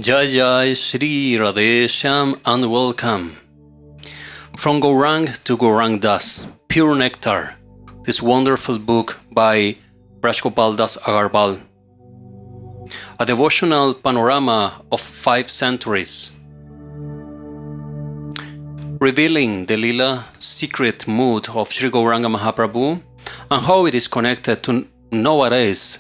Jai Jai Sri Radhesham and welcome. From Gourang to Gourang Das, Pure Nectar, this wonderful book by Vraj Gopal Das Agarwal. A devotional panorama of 5 centuries, revealing the lila secret mood of Sri Gauranga Mahaprabhu and how it is connected to nowadays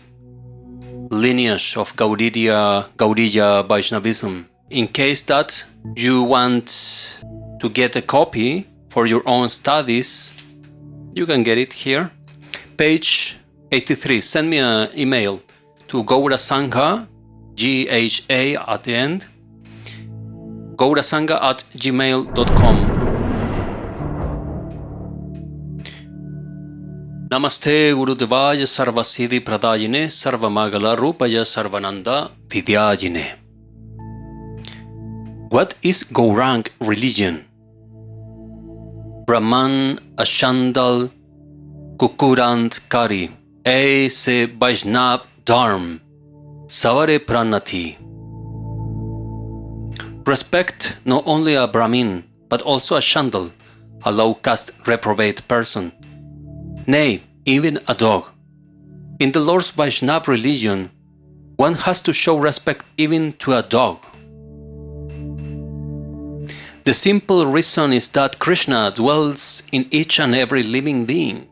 lineage of Gaudiya Vaishnavism. In case that you want to get a copy for your own studies, you can get it here. Page 83. Send me an email to gourasangha, G-H-A at the end, gourasangha@gmail.com. Namaste Gurudevaya Sarvasiddhi Pradayine Sarvamagala Rupaya Sarvananda Vidyajine. What is Gourang religion? Brahman Ashandal Kukurant Kari Se Vaishnav Dharm Savare Pranati. Respect not only a Brahmin but also a Shandal, a low caste reprobate person, nay, even a dog. In the Lord's Vaishnava religion, one has to show respect even to a dog. The simple reason is that Krishna dwells in each and every living being.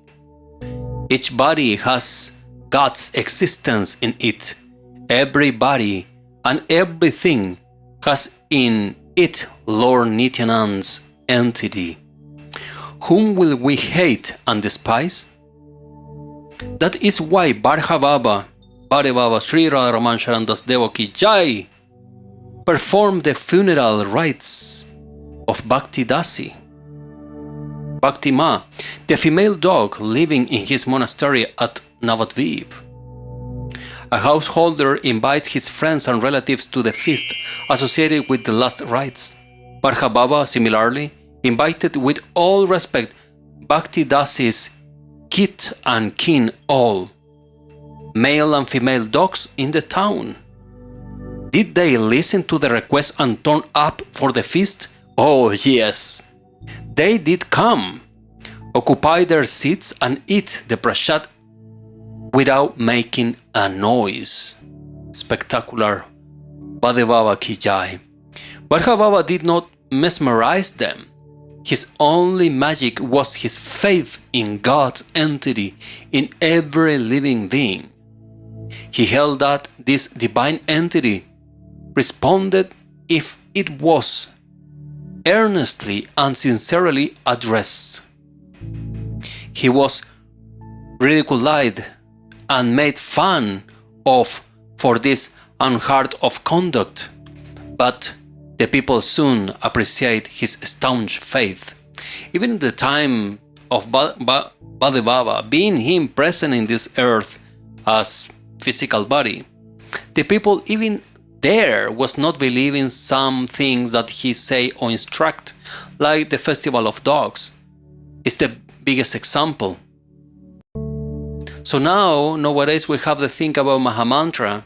Each body has God's existence in it. Every body and everything has in it Lord Nityananda's entity. Whom will we hate and despise? That is why Bhargava Baba Sri Radharaman Sharandas Devaki Jai performed the funeral rites of Bhakti Dasi. Bhakti Ma, the female dog living in his monastery at Navadvip. A householder invites his friends and relatives to the feast associated with the last rites. Bhargava similarly invited with all respect Bhakti Dasi's kith and kin all, male and female dogs in the town. Did they listen to the request and turn up for the feast? Oh yes, they did come, occupy their seats and eat the prasad without making a noise. Spectacular. Bhadevava Ki Jai. Bhargava did not mesmerize them. His only magic was his faith in God's entity in every living being. He held that this divine entity responded if it was earnestly and sincerely addressed. He was ridiculed and made fun of for this unheard of conduct, but the people soon appreciate his staunch faith. Even in the time of Bhadevava, being him present in this earth as physical body, the people even there was not believing some things that he say or instruct, like the festival of dogs is the biggest example. So nowadays we have the thing about Mahamantra.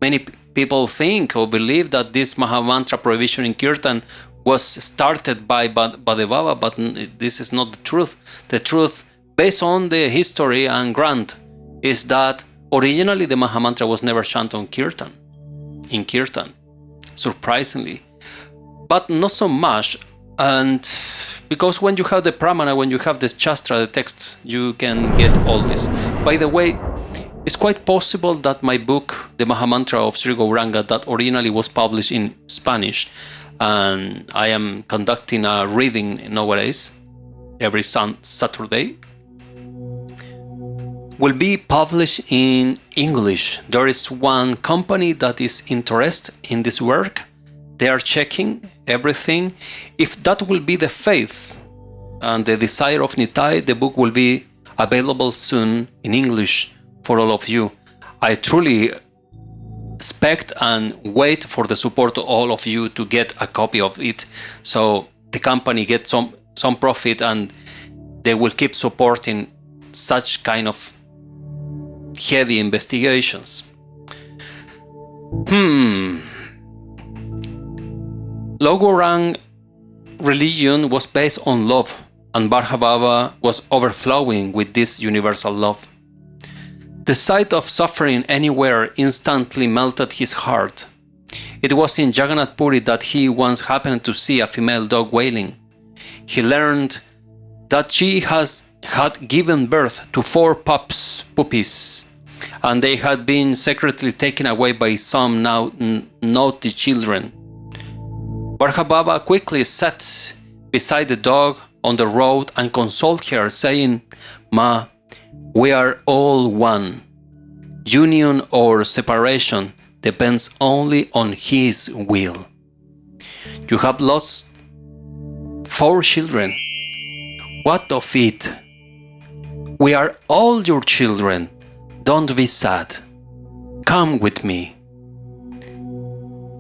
Many people think or believe that this Mahamantra prohibition in Kirtan was started by Bhadevava, but this is not the truth. The truth, based on the history and grant, is that originally the Mahamantra was never chanted in Kirtan, surprisingly. But not so much, and because when you have the Prana, when you have the Shastra, the texts, you can get all this. By the way, it's quite possible that my book, The Mahamantra of Sri Gauranga, that originally was published in Spanish, and I am conducting a reading nowadays, every Saturday, will be published in English. There is one company that is interested in this work. They are checking everything. If that will be the faith and the desire of Nitai, the book will be available soon in English for all of you. I truly expect and wait for the support of all of you to get a copy of it, so the company gets some profit and they will keep supporting such kind of heavy investigations. Gourang religion was based on love, and Bhargava was overflowing with this universal love. The sight of suffering anywhere instantly melted his heart. It was in Jagannath Puri that he once happened to see a female dog wailing. He learned that she had given birth to 4 puppies, and they had been secretly taken away by some naughty children. Bhargava quickly sat beside the dog on the road and consoled her, saying, "Ma, we are all one. Union or separation depends only on His will. You have lost 4 children. What of it? We are all your children. Don't be sad. Come with me."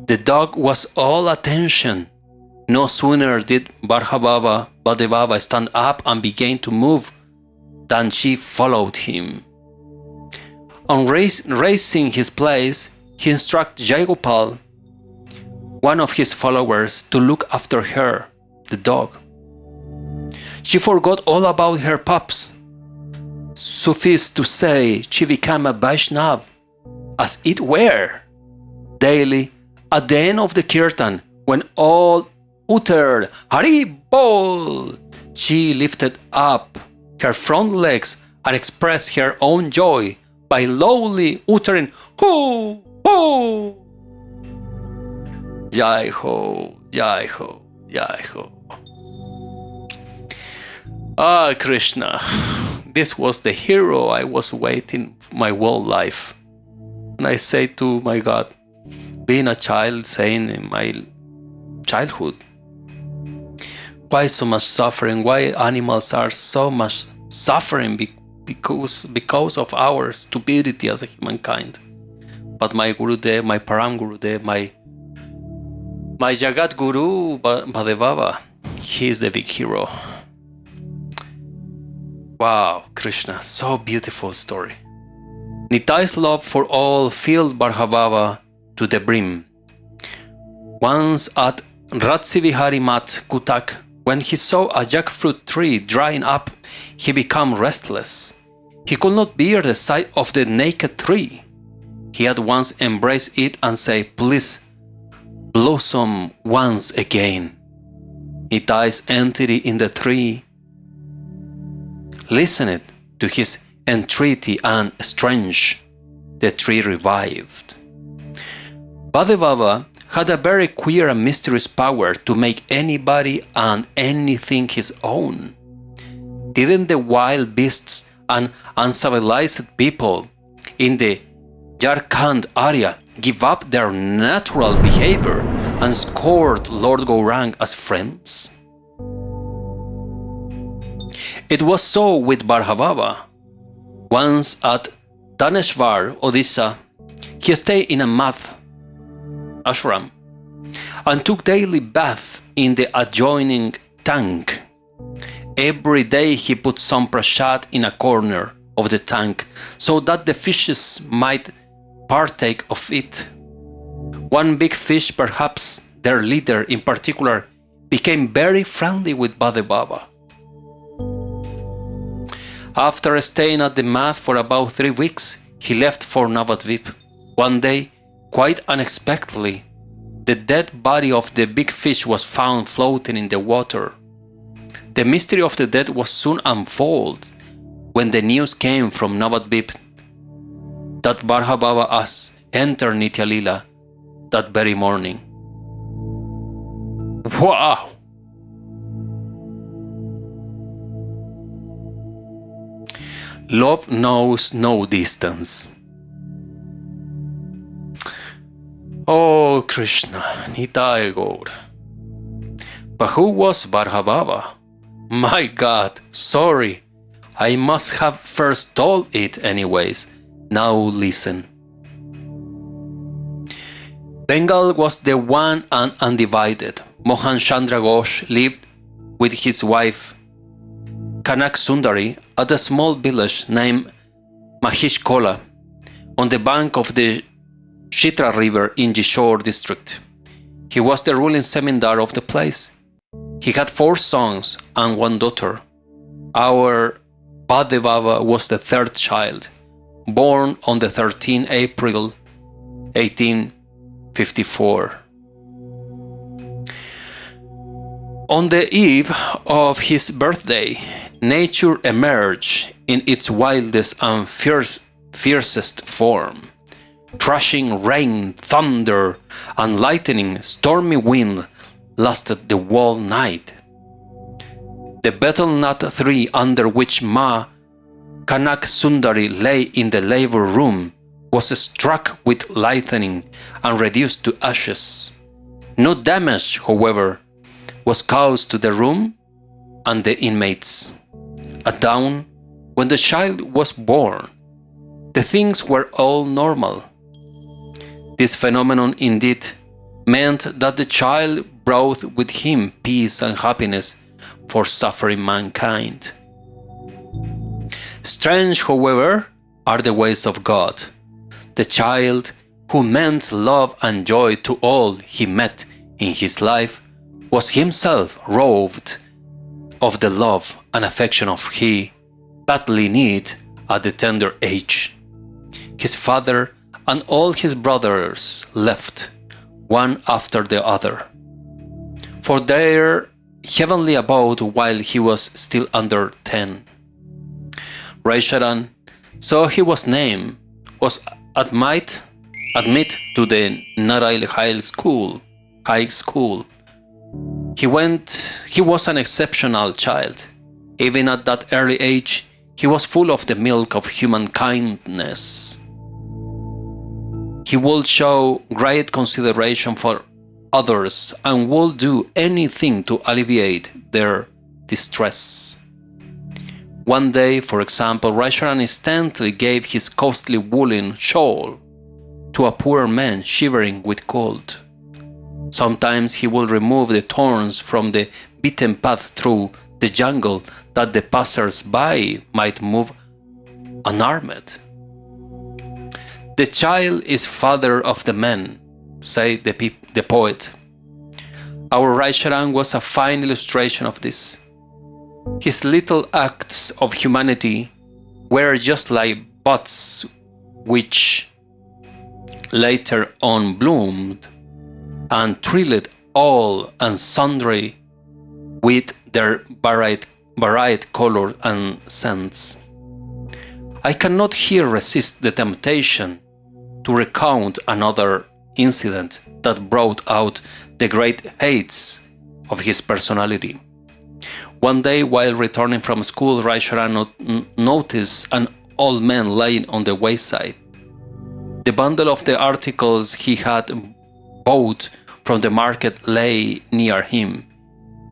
The dog was all attention. No sooner did Bhargava stand up and begin to move than she followed him. On raising his place, he instructed Jayagopal, one of his followers, to look after her, the dog. She forgot all about her pups. Suffice to say, she became a Vaishnav, as it were. Daily, at the end of the kirtan, when all uttered Hari Bol, she lifted up her front legs and expressed her own joy by loudly uttering Ho! Ho! Jai Ho! Jai Ho! Jai Ho! Ah, Krishna, this was the hero I was waiting my whole life. And I say to my God, being a child, saying in my childhood, why so much suffering? Why animals are so much suffering? Because of our stupidity as a humankind. But my Gurudev, my Param Gurudev, my Jagat Guru Bhadevava, he is the big hero. Wow, Krishna, so beautiful story. Nitai's love for all filled Bhargava to the brim. Once at Ratsivihari Mat Kutak, when he saw a jackfruit tree drying up, he became restless. He could not bear the sight of the naked tree. He at once embraced it and said, "Please, blossom once again." Nitai's entity in the tree listened to his entreaty, and strange, the tree revived. Bhadevava had a very queer and mysterious power to make anybody and anything his own. Didn't the wild beasts and uncivilized people in the Jharkhand area give up their natural behavior and scored Lord Gourang as friends? It was so with Bhargava. Once at Dhaneshwar, Odisha, he stayed in a math ashram and took daily bath in the adjoining tank. Every day he put some prasad in a corner of the tank so that the fishes might partake of it. One big fish, perhaps their leader in particular, became very friendly with Bhadevava. After staying at the math for about 3 weeks, he left for Navadvip. One day, quite unexpectedly, the dead body of the big fish was found floating in the water. The mystery of the dead was soon unfolded when the news came from Navadvip that Bhargava has entered Nitya Lila that very morning. Wow! Love knows no distance. Oh Krishna, Nitai Gour. But who was Bhargava? My God, sorry. I must have first told it anyways. Now listen. Bengal was the one and undivided. Mohan Chandra Ghosh lived with his wife Kanak Sundari at a small village named Mahishkola on the bank of the Chitra river in Jishore district. He was the ruling zemindar of the place. He had 4 sons and 1 daughter. Our Bade Baba was the 3rd child, born on the 13th April 1854. On the eve of his birthday, nature emerged in its wildest and fiercest form. Thrashing rain, thunder, and lightning, stormy wind lasted the whole night. The betel nut tree under which Ma Kanak Sundari lay in the labor room was struck with lightning and reduced to ashes. No damage, however, was caused to the room and the inmates. At dawn, when the child was born, the things were all normal. This phenomenon indeed meant that the child brought with him peace and happiness for suffering mankind. Strange, however, are the ways of God. The child, who meant love and joy to all he met in his life, was himself robbed of the love and affection of he badly needed at the tender age. His father and all his brothers left, one after the other, for their heavenly abode while he was still under 10. Raisharan, so he was named, was admit to the Narail High School. He was an exceptional child. Even at that early age, he was full of the milk of human kindness. He would show great consideration for others and would do anything to alleviate their distress. One day, for example, Raisharan instantly gave his costly woolen shawl to a poor man shivering with cold. Sometimes he would remove the thorns from the beaten path through the jungle that the passers-by might move unarmed. The child is father of the man, said the poet. Our Raisharan was a fine illustration of this. His little acts of humanity were just like buds which later on bloomed and thrilled all and sundry with their varied colors and scents. I cannot here resist the temptation to recount another incident that brought out the great heights of his personality. One day, while returning from school, Raisharan noticed an old man lying on the wayside. The bundle of the articles he had bought from the market lay near him.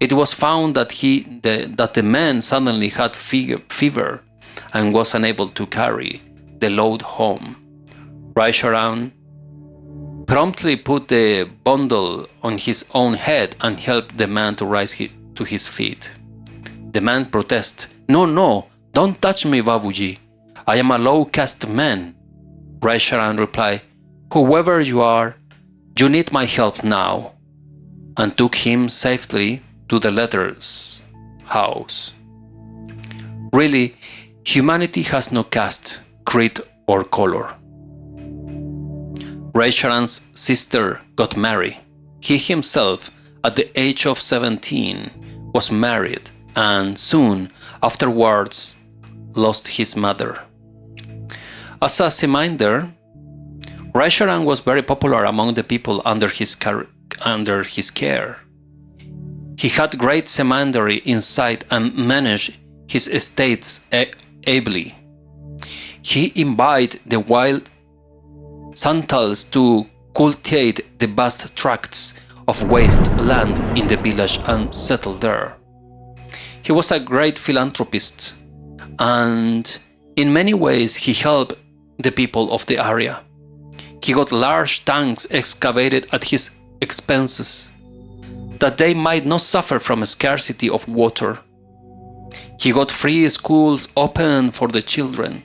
It was found that the man suddenly had fever and was unable to carry the load home. Raisharan promptly put the bundle on his own head and helped the man to rise to his feet. The man protested, No, don't touch me, Babaji. I am a low-caste man. Raisharan replied, Whoever you are, you need my help now, and took him safely to the letter's house. Really, humanity has no caste, creed, or color. Raisharan's sister got married. He himself, at the age of 17, was married and soon afterwards lost his mother. As a reminder, Raisharan was very popular among the people under his care. He had great seminary insight and managed his estates ably. He invited the wild Santals to cultivate the vast tracts of waste land in the village and settle there. He was a great philanthropist, and in many ways he helped the people of the area. He got large tanks excavated at his expenses, that they might not suffer from a scarcity of water. He got free schools open for the children,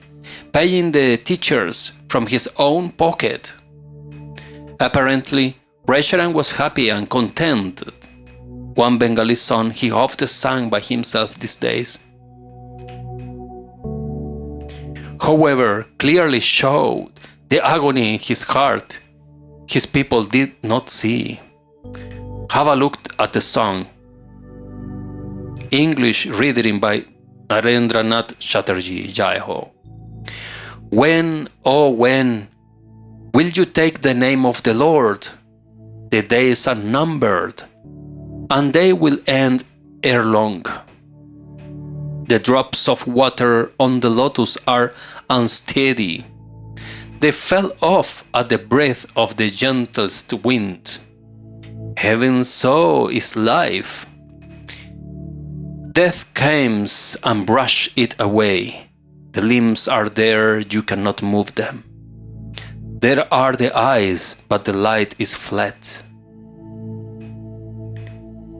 paying the teachers from his own pocket. Apparently, Resharan was happy and contented. One Bengali song he often sang by himself these days, however, clearly showed the agony in his heart his people did not see. Have a look at the song. English reading by Narendranath Chatterjee, Jai Ho. When, oh when, will you take the name of the Lord? The days are numbered, and they will end ere long. The drops of water on the lotus are unsteady. They fell off at the breath of the gentlest wind. Heaven so is life. Death comes and brush it away. The limbs are there, you cannot move them. There are the eyes, but the light is flat.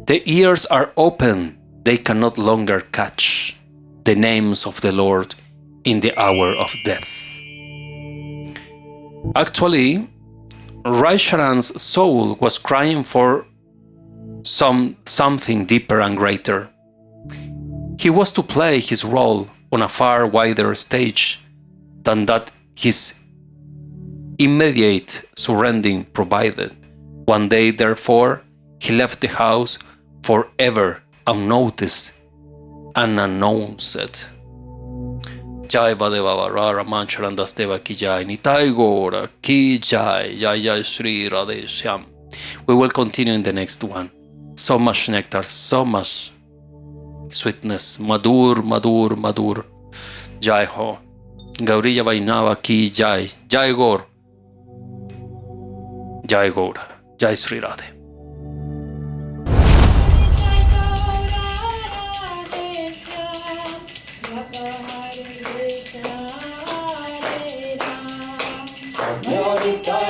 The ears are open, they cannot longer catch the names of the Lord in the hour of death. Actually, Resharan's soul was crying for something deeper and greater. He was to play his role on a far wider stage than that his immediate surrendering provided. One day, therefore, he left the house forever unnoticed and unannounced. Jai Vadeva Rara Mancharan Das Deva Ki Jai, Nitai Gour Ki Jai, Jai Jai Sri Radhe Shyam. We will continue in the next one. So much nectar, so much sweetness. Madur, Madur, Madur. Jai Ho. Gaudiya Vaishnava Ki Jai, Jai Gour. Jai Gour, Jai Sri Radhe. Hare